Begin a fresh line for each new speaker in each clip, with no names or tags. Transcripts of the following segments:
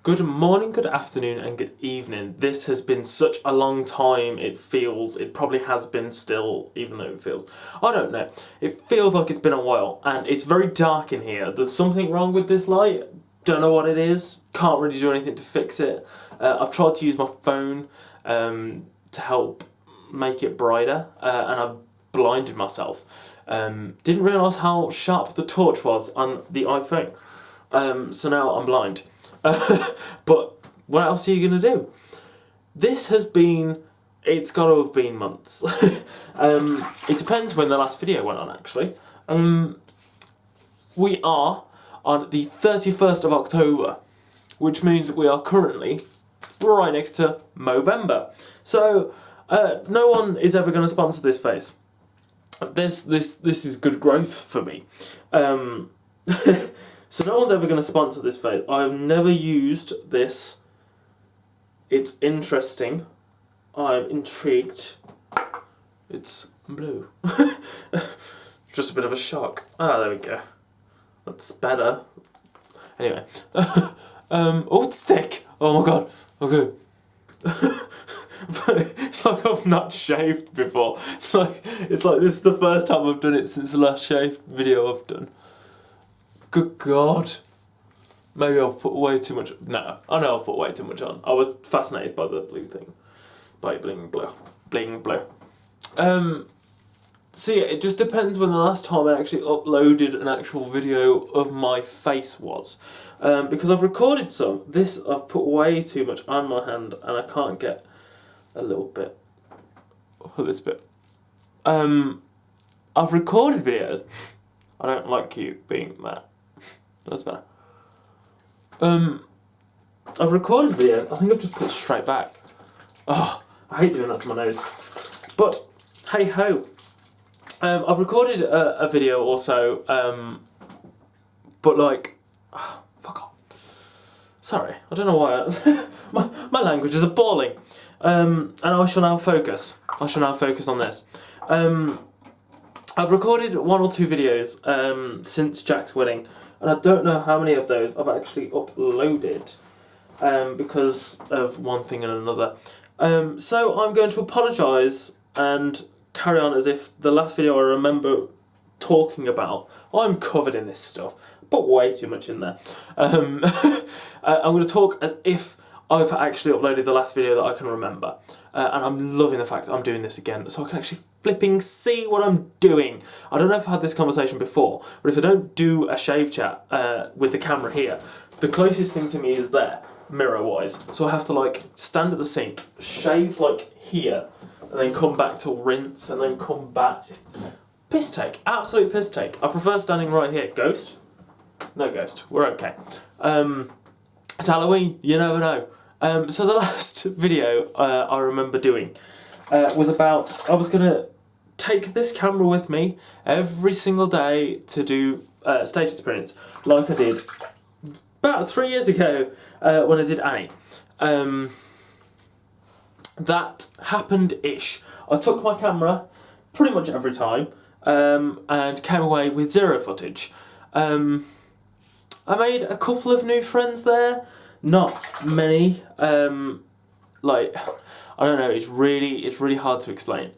Good morning, good afternoon, and good evening. This has been such a long time, it feels. It probably has been still, even though it feels. I don't know. It feels like it's been a while, and it's very dark in here. There's something wrong with this light. Don't know what it is. Can't really do anything to fix it. I've tried to use my phone to help make it brighter, and I've blinded myself. Didn't realise how sharp the torch was on the iPhone. So now I'm blind. But what else are you going to do? This has been, it's got to have been months. It depends when the last video went on, actually. We are on the 31st of October, which means that we are currently right next to Movember. So, no one is ever going to sponsor this face. This is good growth for me. So no one's ever going to sponsor this face. I've never used this. It's interesting. I'm intrigued. It's blue. Just a bit of a shock. Ah, there we go. That's better. Anyway. Oh, it's thick. Oh my god. Okay. It's like I've not shaved before. It's like this is the first time I've done it since the last shaved video I've done. Good God. Maybe I've put way too much. No, I know I've put way too much on. I was fascinated by the blue thing. By bling blue. Bling blue. So yeah, it just depends when the last time I actually uploaded an actual video of my face was. Because I've recorded some. This, I've put way too much on my hand and I can't get a little bit. Oh, this bit. I've recorded videos. I don't like you being that. That's better. I've recorded videos. I think I've just put it straight back. Oh, I hate doing that to my nose. But, hey ho. I've recorded a video also, but like, oh, fuck off. Sorry, I don't know why. My language is appalling. And I shall now focus. On this. I've recorded 1 or 2 videos since Jack's wedding, and I don't know how many of those I've actually uploaded because of one thing and another. So I'm going to apologise and carry on as if the last video I remember talking about, I'm covered in this stuff, put way too much in there. I'm going to talk as if I've actually uploaded the last video that I can remember. And I'm loving the fact that I'm doing this again, so I can actually flipping see what I'm doing. I don't know if I've had this conversation before, but if I don't do a shave chat with the camera here, the closest thing to me is there, mirror-wise. So I have to like stand at the sink, shave like here, and then come back to rinse, and then come back. Piss take, absolute piss take. I prefer standing right here. Ghost? No ghost, we're okay. It's Halloween, you never know. So the last video I remember doing was about, I was going to take this camera with me every single day to do stage experience, like I did about 3 years ago when I did Annie. That happened-ish. I took my camera pretty much every time and came away with 0 footage. I made a couple of new friends there. Not many. Like, I don't know. It's really hard to explain.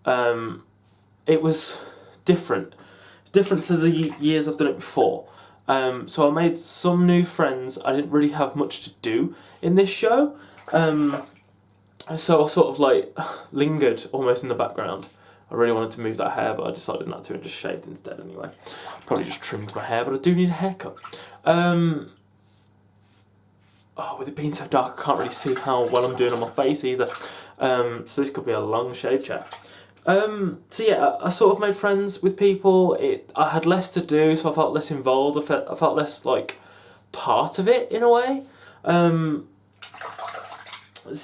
It was different. It's different to the years I've done it before. So I made some new friends. I didn't really have much to do in this show. So I sort of like lingered almost in the background. I really wanted to move that hair, but I decided not to and just shaved instead anyway. Probably just trimmed my hair, but I do need a haircut. Oh, with it being so dark, I can't really see how well I'm doing on my face either. So this could be a long shave chat. So yeah, I sort of made friends with people. I had less to do, so I felt less involved. I felt less like part of it in a way. So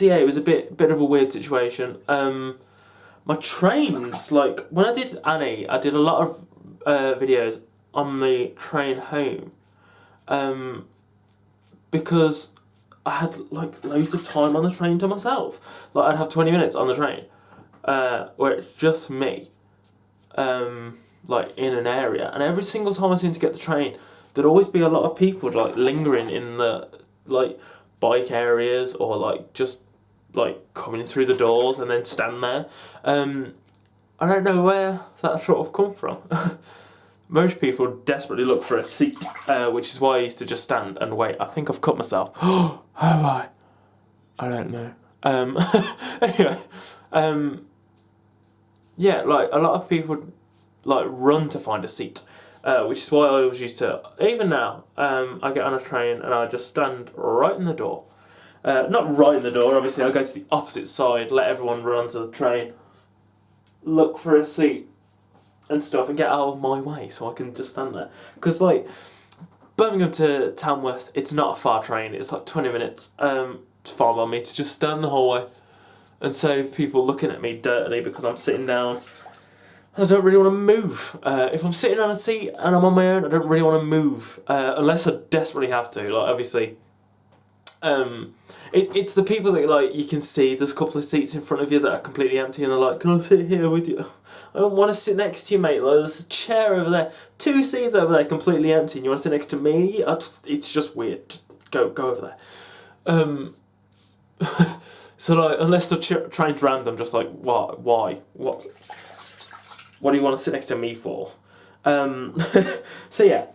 yeah, it was a bit of a weird situation. My trains, like when I did Annie, I did a lot of videos on the train home. Because I had like loads of time on the train to myself. Like I'd have 20 minutes on the train, where it's just me, like in an area. And every single time I seemed to get the train, there'd always be a lot of people like lingering in the, like bike areas or like just like coming in through the doors and then stand there. I don't know where that sort of come from. Most people desperately look for a seat, which is why I used to just stand and wait. I think I've cut myself. Oh, have I? I don't know. Anyway, yeah, like a lot of people like run to find a seat, which is why I always used to. Even now, I get on a train and I just stand right in the door. Not right in the door, obviously. I go to the opposite side, let everyone run onto the train, look for a seat and stuff, and get out of my way so I can just stand there. Because like Birmingham to Tamworth, it's not a far train. It's like 20 minutes. It's fine by me to just stand the whole way and save people looking at me dirtily because I'm sitting down. I don't really want to move. If I'm sitting on a seat and I'm on my own, I don't really want to move unless I desperately have to. Like obviously, it's the people that like you can see. There's a couple of seats in front of you that are completely empty, and they're like, "Can I sit here with you?" I don't want to sit next to you, mate. Like, there's a chair over there, 2 seats over there, completely empty, and you want to sit next to me? It's just weird. Just go over there. So like, unless the train's random, just like, what? Why? What do you want to sit next to me for? So yeah,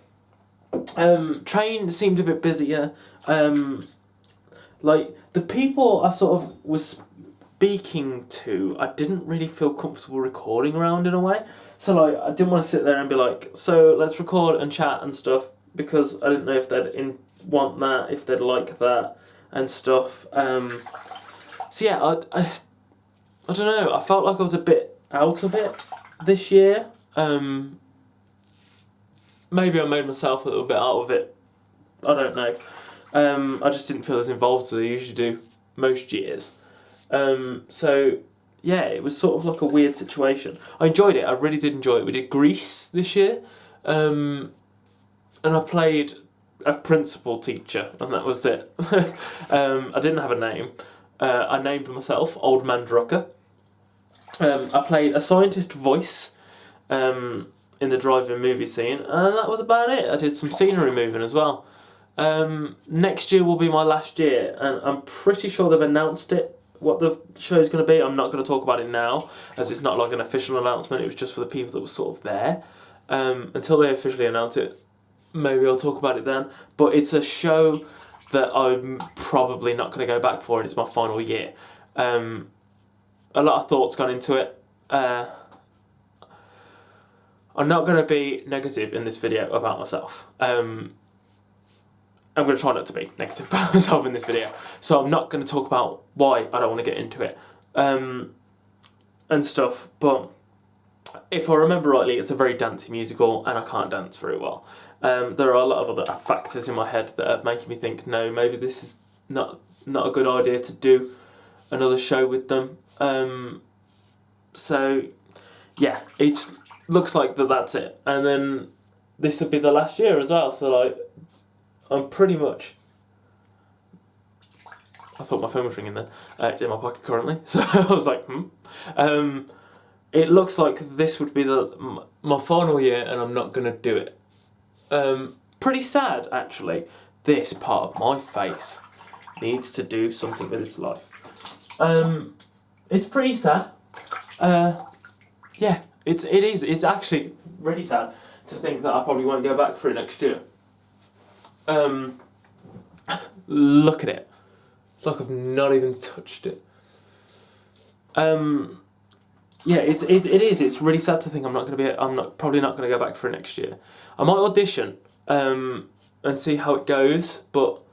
train seemed a bit busier. Like the people I sort of was speaking to, I didn't really feel comfortable recording around in a way. So like, I didn't want to sit there and be like, so let's record and chat and stuff, because I didn't know if they'd want that, if they'd like that and stuff. So yeah, I don't know. I felt like I was a bit out of it this year. Maybe I made myself a little bit out of it. I don't know. I just didn't feel as involved as I usually do most years. So yeah, it was sort of like a weird situation. I enjoyed it. I really did enjoy it. We did Grease this year, and I played a principal teacher, and that was it. I didn't have a name. I named myself Old Man Drucker. I played a scientist voice in the drive-in movie scene, and that was about it. I did some scenery moving as well. Next year will be my last year, and I'm pretty sure they've announced it, what the show's going to be. I'm not going to talk about it now, as it's not like an official announcement. It was just for the people that were sort of there. Until they officially announce it, maybe I'll talk about it then. But it's a show that I'm probably not going to go back for, and it's my final year. A lot of thoughts gone into it. I'm not going to be negative in this video about myself. I'm going to try not to be negative about myself in this video. So I'm not going to talk about why I don't want to get into it and stuff. But if I remember rightly, it's a very dancey musical, and I can't dance very well. There are a lot of other factors in my head that are making me think, no, maybe this is not a good idea to do another show with them. So yeah, it looks like that's it. And then this will be the last year as well. So like, I'm pretty much... I thought my phone was ringing then. It's in my pocket currently. So I was like, it looks like this would be my final year, and I'm not going to do it. Pretty sad, actually. This part of my face needs to do something with its life. It's pretty sad. Yeah, it is. It's actually really sad to think that I probably won't go back for it next year. Look at it. It's like I've not even touched it. Yeah, it is. It's really sad to think I'm probably not going to go back for it next year. I might audition and see how it goes, but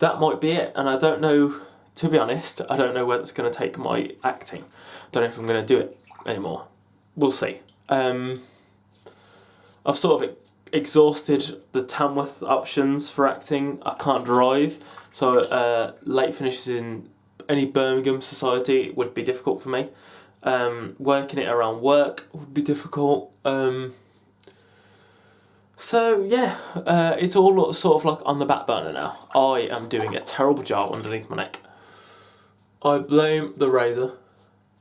that might be it. And I don't know, to be honest, I don't know where that's going to take my acting. I don't know if I'm going to do it anymore. We'll see. I've sort of exhausted the Tamworth options for acting. I can't drive, so late finishes in any Birmingham society would be difficult for me. Working it around work would be difficult. So yeah, it's all sort of like on the back burner now. I am doing a terrible job underneath my neck. I blame the razor.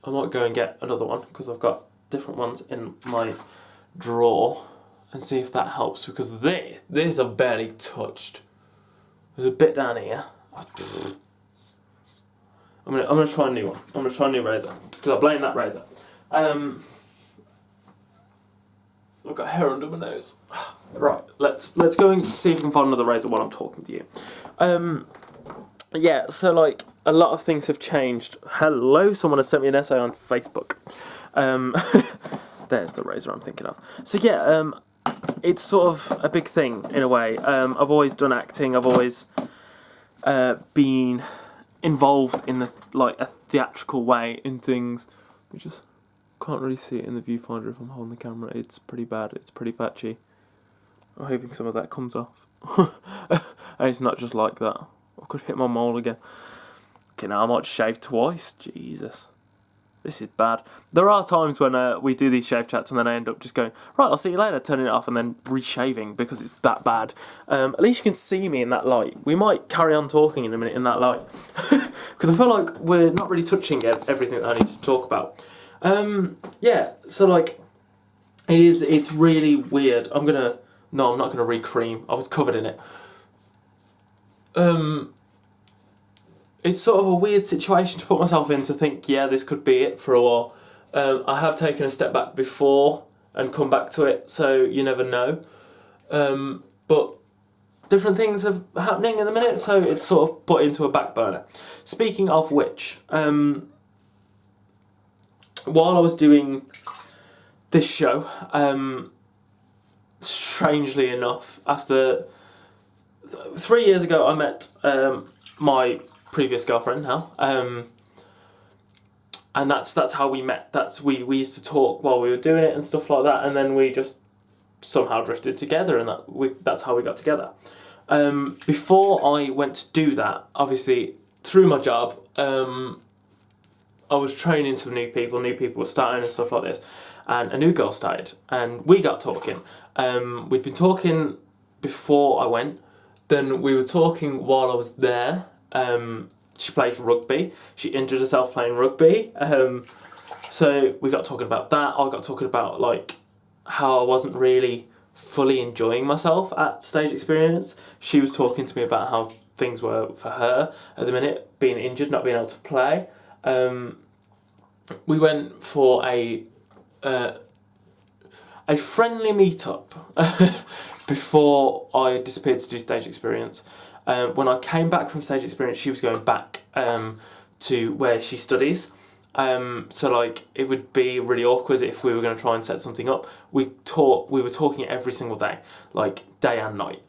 I might go and get another one because I've got different ones in my drawer and see if that helps, because this I've barely touched. There's a bit down here. I'm gonna try a new one. I'm gonna try a new razor because I blame that razor. I've got hair under my nose. Right, let's go and see if we can find another razor while I'm talking to you. Yeah, so like a lot of things have changed. Hello, someone has sent me an essay on Facebook. There's the razor I'm thinking of. So yeah, it's sort of a big thing in a way. I've always done acting. I've always been involved in a theatrical way in things. We just can't really see it in the viewfinder if I'm holding the camera. It's pretty bad. It's pretty patchy. I'm hoping some of that comes off. And it's not just like that. I could hit my mole again. Okay, now I might shave twice. Jesus. This is bad. There are times when we do these shave chats and then I end up just going, right, I'll see you later, turning it off and then reshaving because it's that bad. At least you can see me in that light. We might carry on talking in a minute in that light. Because I feel like we're not really touching everything that I need to talk about. Yeah, so like, it's really weird. I'm not gonna re-cream. I was covered in it. It's sort of a weird situation to put myself in to think, yeah, this could be it for a while. I have taken a step back before and come back to it, so you never know. But different things are happening in the minute, so it's sort of put into a back burner. Speaking of which, while I was doing this show, strangely enough, after 3 years ago I met my previous girlfriend now, and that's how we met. We used to talk while we were doing it and stuff like that, and then we just somehow drifted together, and that's how we got together. Before I went to do that, obviously through my job, I was training some new people were starting and stuff like this, and a new girl started, and we got talking. We'd been talking before I went, then we were talking while I was there. She played rugby. She injured herself playing rugby. So we got talking about that. I got talking about like how I wasn't really fully enjoying myself at Stage Experience. She was talking to me about how things were for her at the minute, being injured, not being able to play. We went for a friendly meetup before I disappeared to do Stage Experience. When I came back from Stage Experience, she was going back to where she studies. So like it would be really awkward if we were going to try and set something up. We were talking every single day, like day and night.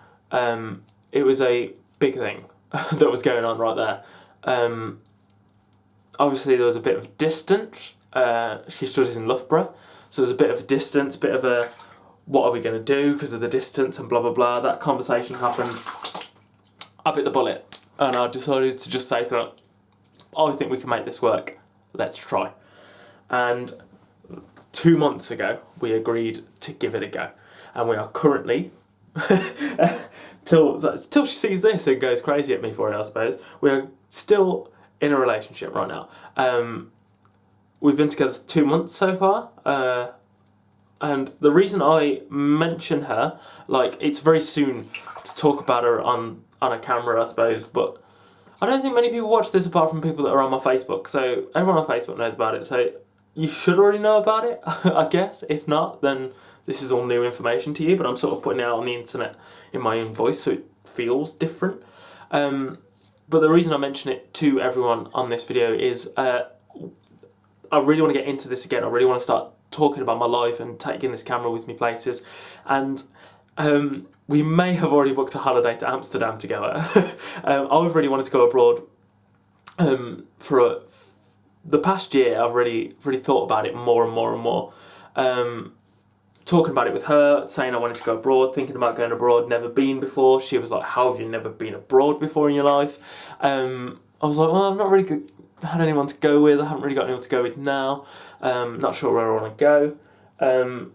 It was a big thing that was going on right there. Obviously there was a bit of distance. She studies in Loughborough, so there's a bit of a distance, bit of a what are we going to do because of the distance and blah blah blah. That conversation happened. I bit the bullet and I decided to just say to her, I think we can make this work, let's try. And 2 months ago we agreed to give it a go, and we are currently till she sees this and goes crazy at me for it, I suppose, we are still in a relationship right now. We've been together 2 months so far, and the reason I mention her, like, it's very soon to talk about her on a camera, I suppose, but I don't think many people watch this apart from people that are on my Facebook, so everyone on Facebook knows about it, so you should already know about it, I guess. If not, then this is all new information to you, but I'm sort of putting it out on the internet in my own voice, so it feels different. But the reason I mention it to everyone on this video is I really want to get into this again. I really want to start talking about my life and taking this camera with me places, and we may have already booked a holiday to Amsterdam together. I've really wanted to go abroad for the past year. I've really thought about it more and more and more. Talking about it with her, saying I wanted to go abroad, thinking about going abroad, never been before. She was like, how have you never been abroad before in your life? I was like, well, I've not really had anyone to go with. I haven't really got anyone to go with now. Not sure where I want to go.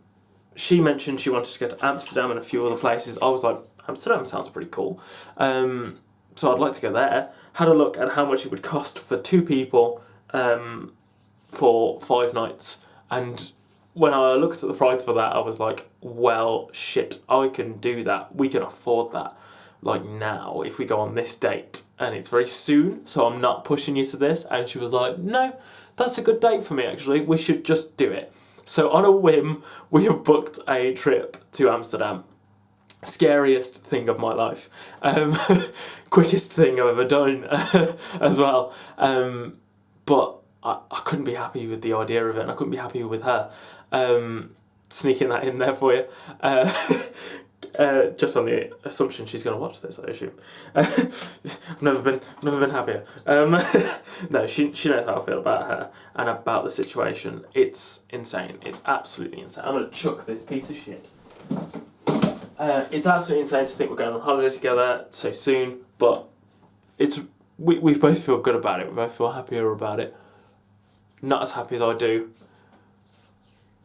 She mentioned she wanted to go to Amsterdam and a few other places. I was like, Amsterdam sounds pretty cool. So I'd like to go there. Had a look at how much it would cost for 2 people for 5 nights. And when I looked at the price for that, I was like, well, shit, I can do that. We can afford that. Like now, if we go on this date, and it's very soon, so I'm not pushing you to this. And she was like, no, that's a good date for me actually, we should just do it. So on a whim, we have booked a trip to Amsterdam. Scariest thing of my life. Quickest thing I've ever done as well. But I couldn't be happy with the idea of it, and I couldn't be happy with her. Sneaking that in there for you. Just on the assumption she's going to watch this, I assume. I've never been happier. No, she knows how I feel about her and about the situation. It's insane. It's absolutely insane. I'm going to chuck this piece of shit. It's absolutely insane to think we're going on holiday together so soon, but we both feel good about it. We both feel happier about it. Not as happy as I do.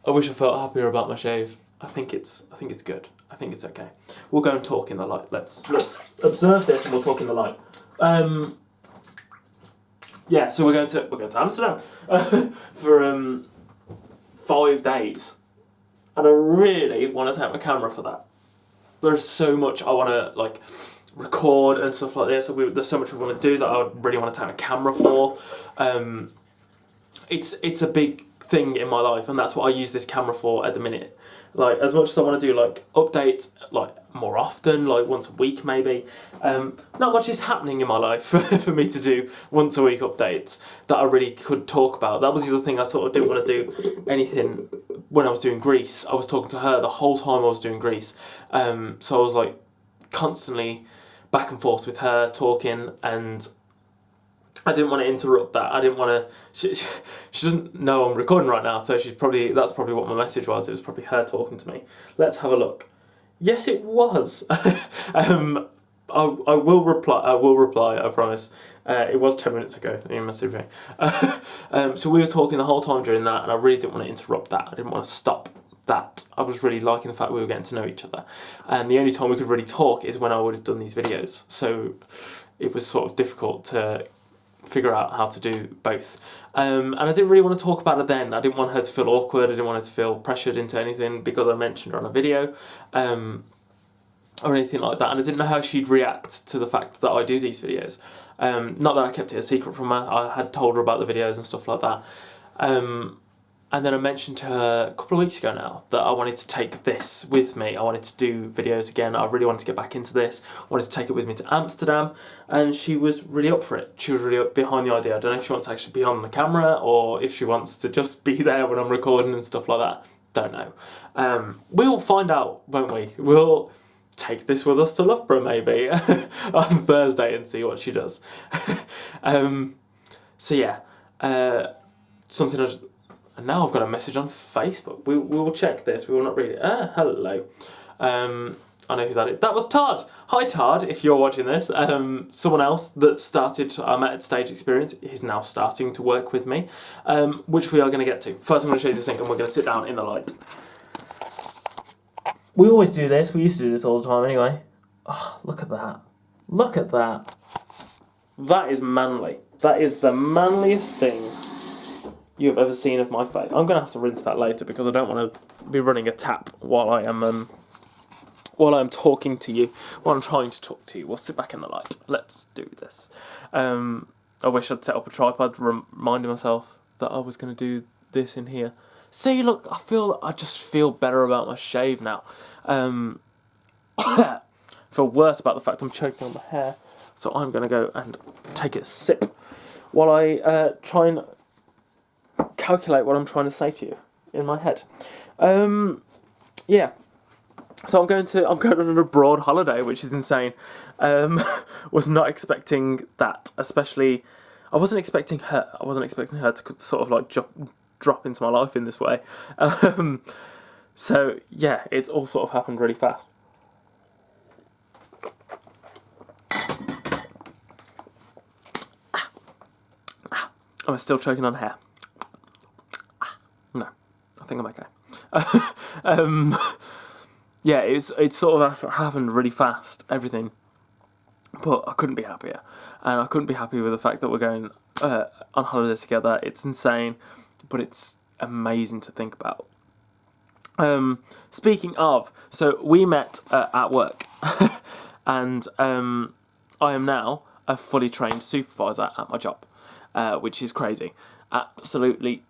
I wish I felt happier about my shave. I think it's good. I think it's okay. We'll go and talk in the light. Let's observe this and we'll talk in the light. Yeah, so we're going to Amsterdam for 5 days, and I really want to take my camera for that. There's so much I want to like record and stuff like this. There's so much we want to do that I really want to take my camera for. It's a big thing in my life, and that's what I use this camera for at the minute. Like, as much as I want to do like updates like more often, like once a week maybe, not much is happening in my life for me to do once a week updates that I really could talk about. That was the other thing, I sort of didn't want to do anything when I was doing Greece. I was talking to her the whole time I was doing Greece, so I was like constantly back and forth with her talking, and I didn't want to interrupt that. I didn't want to. She doesn't know I'm recording right now, so that's probably what my message was. It was probably her talking to me. Let's have a look. Yes, it was. I will reply. I promise. It was 10 minutes ago. You messaged me. So we were talking the whole time during that, and I really didn't want to interrupt that. I didn't want to stop that. I was really liking the fact we were getting to know each other, and the only time we could really talk is when I would have done these videos. So it was sort of difficult to figure out how to do both, and I didn't really want to talk about it then. I didn't want her to feel awkward. I didn't want her to feel pressured into anything because I mentioned her on a video, or anything like that, and I didn't know how she'd react to the fact that I do these videos. Not that I kept it a secret from her. I had told her about the videos and stuff like that, and then I mentioned to her a couple of weeks ago now that I wanted to take this with me. I wanted to do videos again. I really wanted to get back into this. I wanted to take it with me to Amsterdam, and she was really up for it. She was really up behind the idea. I don't know if she wants to actually be on the camera or if she wants to just be there when I'm recording and stuff like that. Don't know. We'll find out, won't we? We'll take this with us to Loughborough maybe on Thursday and see what she does. So yeah, something I just... And now I've got a message on Facebook. We will check this. We will not read it. Hello. I know who that is. That was Todd. Hi, Todd, if you're watching this. Someone else that started, I met at Stage Experience, is now starting to work with me, which we are going to get to. First, I'm going to show you the sink, and we're going to sit down in the light. We always do this. We used to do this all the time anyway. Oh, look at that. Look at that. That is manly. That is the manliest thing you've ever seen of my face. I'm going to have to rinse that later because I don't want to be running a tap while I am talking to you, while I'm trying to talk to you. We'll sit back in the light. Let's do this. I wish I'd set up a tripod, reminding myself that I was going to do this in here. See, look, I just feel better about my shave now. I feel worse about the fact I'm choking on the hair, so I'm going to go and take a sip while I try and calculate what I'm trying to say to you in my head. Yeah. So I'm going on an abroad holiday, which is insane. Was not expecting that, especially. I wasn't expecting her to sort of like drop into my life in this way. So yeah, it's all sort of happened really fast. Am I still choking on hair? No, I think I'm okay. Yeah, it sort of happened really fast, everything. But I couldn't be happier. And I couldn't be happy with the fact that we're going on holiday together. It's insane, but it's amazing to think about. Speaking of, so we met at work. And I am now a fully trained supervisor at my job, which is crazy. Absolutely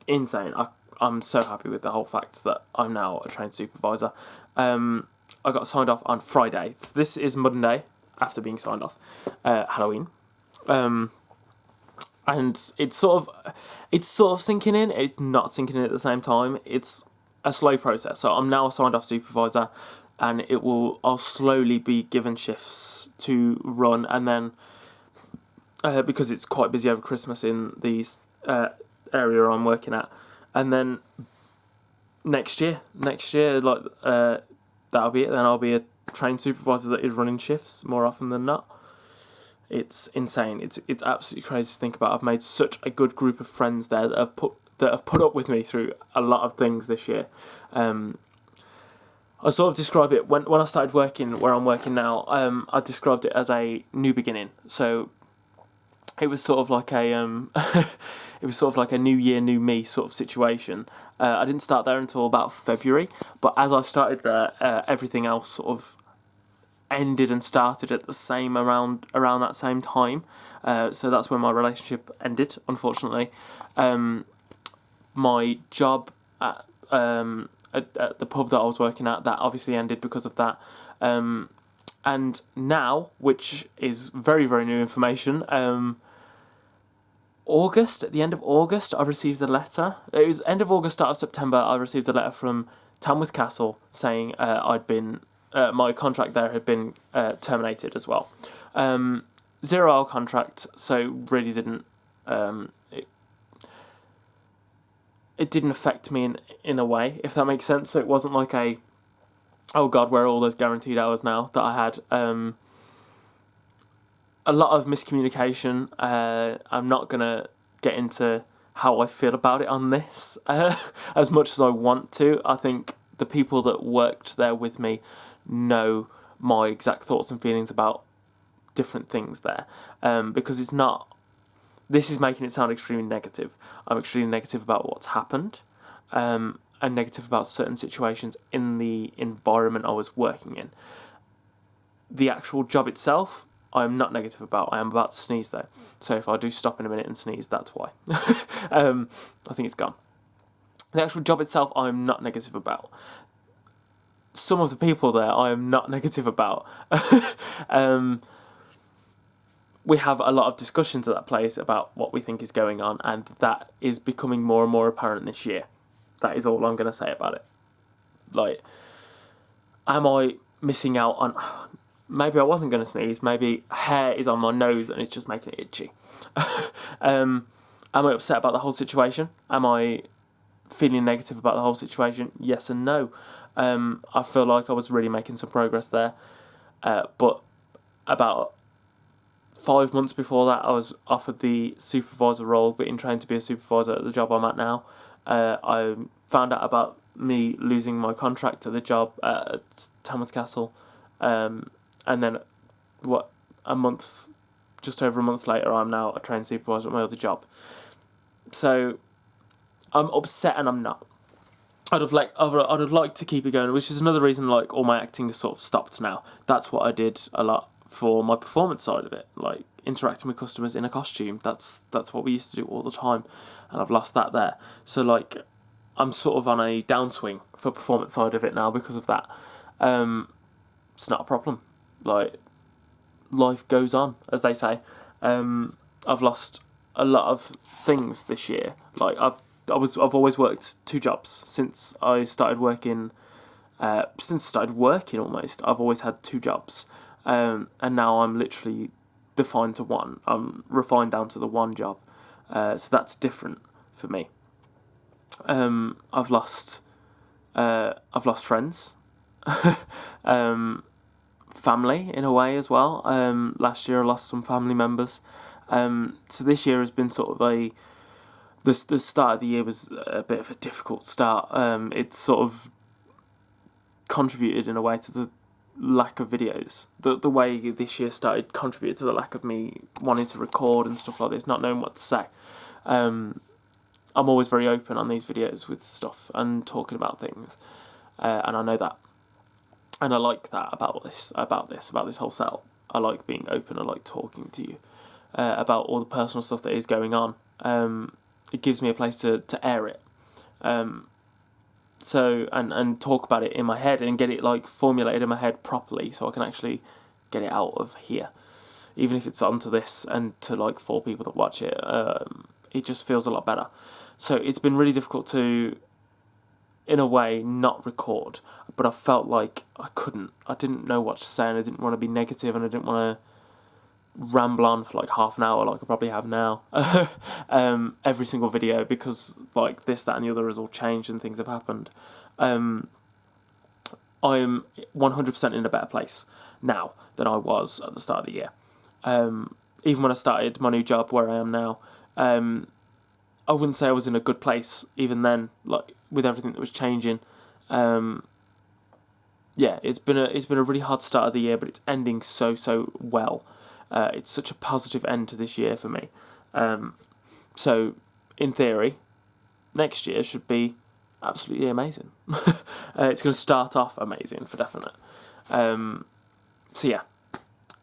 insane. I'm so happy with the whole fact that I'm now a trained supervisor. I got signed off on Friday. This is Monday after being signed off. Halloween. And it's sort of sinking in. It's not sinking in at the same time. It's a slow process. So I'm now a signed off supervisor, and I'll slowly be given shifts to run, and then because it's quite busy over Christmas in the area I'm working at, and then next year, like that'll be it. Then I'll be a trained supervisor that is running shifts more often than not. It's insane. It's absolutely crazy to think about. I've made such a good group of friends there that have put up with me through a lot of things this year. I sort of describe it when I started working where I'm working now. I described it as a new beginning. So it was sort of like a new year, new me sort of situation. I didn't start there until about February, but as I started there, everything else sort of ended and started at the same around that same time. So that's when my relationship ended, unfortunately. My job at the pub that I was working at, that obviously ended because of that. And now, which is very, very new information, at the end of August, I received a letter. It was end of August, start of September, I received a letter from Tamworth Castle saying my contract there had been terminated as well. 0-hour contract, so really didn't... It didn't affect me in a way, if that makes sense. So it wasn't like oh God, where are all those guaranteed hours now that I had? A lot of miscommunication. I'm not going to get into how I feel about it on this as much as I want to. I think the people that worked there with me know my exact thoughts and feelings about different things there, because it's not... This is making it sound extremely negative. I'm extremely negative about what's happened, and negative about certain situations in the environment I was working in. The actual job itself, I'm not negative about. I am about to sneeze though, so if I do stop in a minute and sneeze, that's why. I think it's gone. The actual job itself, I'm not negative about. Some of the people there, I am not negative about. We have a lot of discussions at that place about what we think is going on, and that is becoming more and more apparent this year. That is all I'm going to say about it. Like, am I missing out on... Maybe I wasn't going to sneeze. Maybe hair is on my nose and it's just making it itchy. Am I upset about the whole situation? Am I feeling negative about the whole situation? Yes and no. I feel like I was really making some progress there. But about 5 months before that, I was offered the supervisor role, but in trying to be a supervisor at the job I'm at now, I found out about me losing my contract at the job at Tamworth Castle, and then just over a month later, I'm now a trained supervisor at my other job. So I'm upset and I'm not. I'd have liked to keep it going, which is another reason like all my acting has sort of stopped now. That's what I did a lot for my performance side of it, like interacting with customers in a costume. That's what we used to do all the time, and I've lost that there. So like, I'm sort of on a downswing for performance side of it now because of that. It's not a problem. Like, life goes on, as they say. I've lost a lot of things this year. Like I've always worked 2 jobs since I started working. Almost, I've always had 2 jobs. And now I'm literally defined to one. I'm refined down to the one job. So that's different for me. I've lost friends, family in a way as well. Last year I lost some family members. So this year has been sort of the start of the year was a bit of a difficult start. It's sort of contributed in a way to the lack of videos. The way this year started contributed to the lack of me wanting to record and stuff like this, not knowing what to say. I'm always very open on these videos with stuff and talking about things, and I know that, and I like that about this whole setup. I like being open. I like talking to you about all the personal stuff that is going on. It gives me a place to air it. So and talk about it in my head and get it like formulated in my head properly, so I can actually get it out of here, even if it's onto this and to like 4 people that watch it. It just feels a lot better. So it's been really difficult to, in a way, not record, but I felt like I couldn't. I didn't know what to say, and I didn't want to be negative, and I didn't want to ramble on for like half an hour like I probably have now every single video, because like this, that and the other has all changed and things have happened. I'm 100% in a better place now than I was at the start of the year. Even when I started my new job where I am now, I wouldn't say I was in a good place even then, like with everything that was changing. Yeah, it's been a really hard start of the year, but it's ending so well. It's such a positive end to this year for me. So, in theory, next year should be absolutely amazing. It's going to start off amazing for definite. So yeah,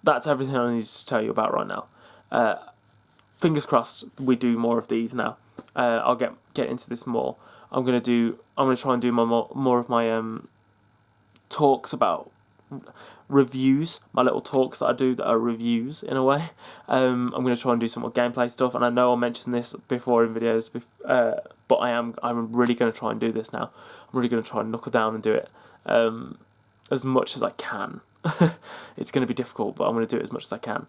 that's everything I need to tell you about right now. Fingers crossed we do more of these now. I'll get into this more. I'm gonna try and do more of my talks about reviews, my little talks that I do that are reviews in a way. I'm going to try and do some more gameplay stuff, and I know I'll mention this before in videos, but I'm really going to try and do this now. I'm really going to try and knuckle down and do it as much as I can. It's going to be difficult, but I'm going to do it as much as I can.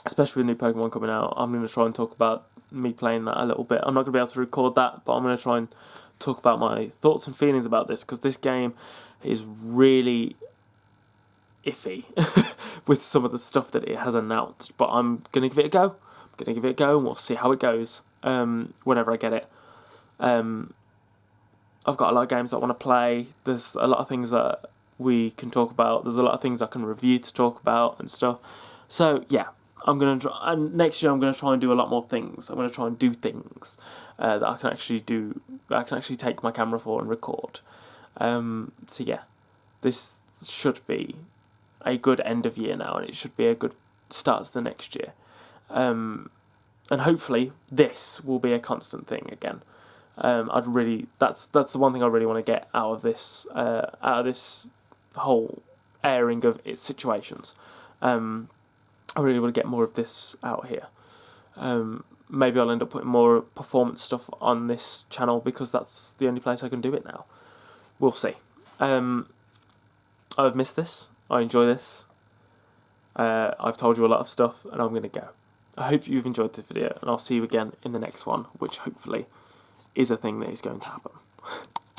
Especially with new Pokemon coming out, I'm going to try and talk about me playing that a little bit. I'm not going to be able to record that, but I'm going to try and talk about my thoughts and feelings about this, because this game is really iffy with some of the stuff that it has announced. But I'm going to give it a go. And we'll see how it goes whenever I get it. I've got a lot of games that I want to play. There's a lot of things that we can talk about. There's a lot of things I can review to talk about and stuff. So yeah, I'm gonna try, and next year I'm gonna try and do a lot more things. I'm gonna try and do things that I can actually do. That I can actually take my camera for and record. So yeah, this should be a good end of year now, and it should be a good start to the next year. And hopefully this will be a constant thing again. That's the one thing I really want to get out of this whole airing of its situations. I really want to get more of this out here. Maybe I'll end up putting more performance stuff on this channel, because that's the only place I can do it now. We'll see. I've missed this. I enjoy this. I've told you a lot of stuff, and I'm going to go. I hope you've enjoyed this video, and I'll see you again in the next one, which hopefully is a thing that is going to happen.